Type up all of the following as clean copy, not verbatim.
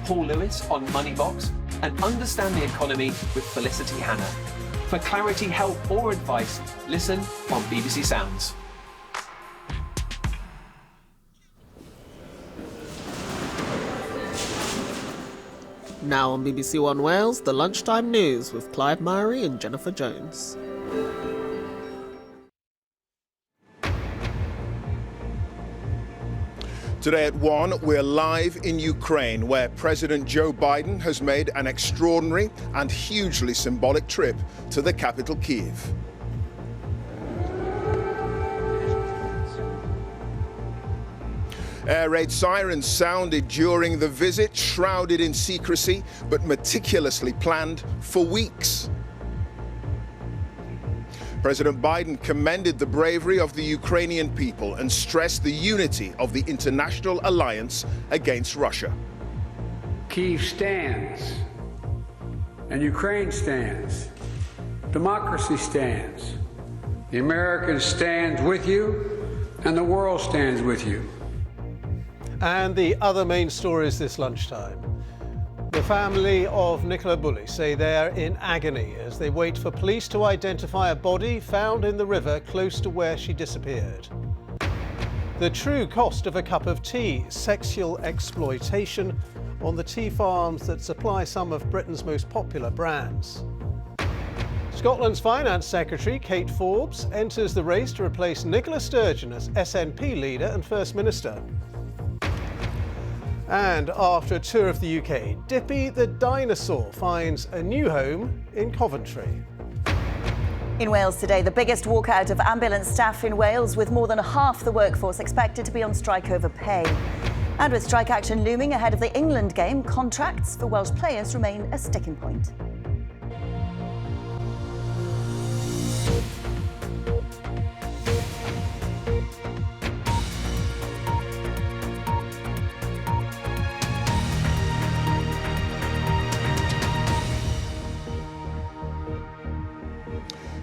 Paul Lewis on Moneybox, and Understand the Economy with Felicity Hanna. For clarity, help or advice, listen on BBC Sounds. Now on BBC One Wales, the lunchtime news with Clive, Myrie and Jennifer Jones. Today at 1, we're live in Ukraine, where President Joe Biden has made an extraordinary and hugely symbolic trip to the capital, Kyiv. Air raid sirens sounded during the visit, shrouded in secrecy, but meticulously planned for weeks. President Biden commended the bravery of the Ukrainian people and stressed the unity of the international alliance against Russia. Kyiv stands, and Ukraine stands. Democracy stands. The Americans stand with you, and the world stands with you. And the other main stories this lunchtime. The family of Nicola Bulley say they're in agony as they wait for police to identify a body found in the river close to where she disappeared. The true cost of a cup of tea, sexual exploitation on the tea farms that supply some of Britain's most popular brands. Scotland's Finance Secretary, Kate Forbes, enters the race to replace Nicola Sturgeon as SNP leader and First Minister. And after a tour of the UK, Dippy the dinosaur finds a new home in Coventry. In Wales today, the biggest walkout of ambulance staff in Wales, with more than half the workforce expected to be on strike over pay. And with strike action looming ahead of the England game, contracts for Welsh players remain a sticking point.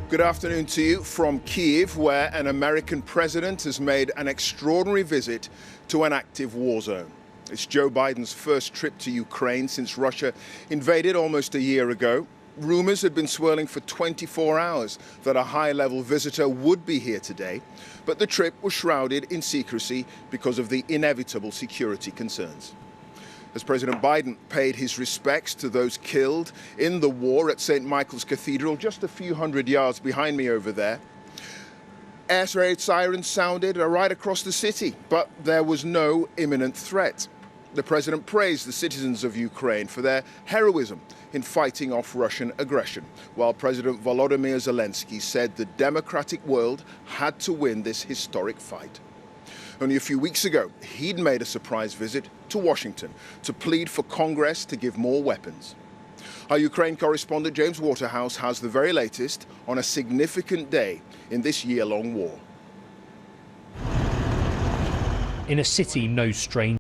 Good afternoon to you from Kyiv, where an American president has made an extraordinary visit to an active war zone. It's Joe Biden's first trip to Ukraine since Russia invaded almost a year ago. Rumors had been swirling for 24 hours that a high-level visitor would be here today, but the trip was shrouded in secrecy because of the inevitable security concerns. As President Biden paid his respects to those killed in the war at St. Michael's Cathedral, just a few hundred yards behind me over there, air raid sirens sounded right across the city, but there was no imminent threat. The president praised the citizens of Ukraine for their heroism in fighting off Russian aggression, while President Volodymyr Zelensky said the democratic world had to win this historic fight. Only a few weeks ago, he'd made a surprise visit to Washington to plead for Congress to give more weapons. Our Ukraine correspondent James Waterhouse has the very latest on a significant day in this year-long war. In a city no stranger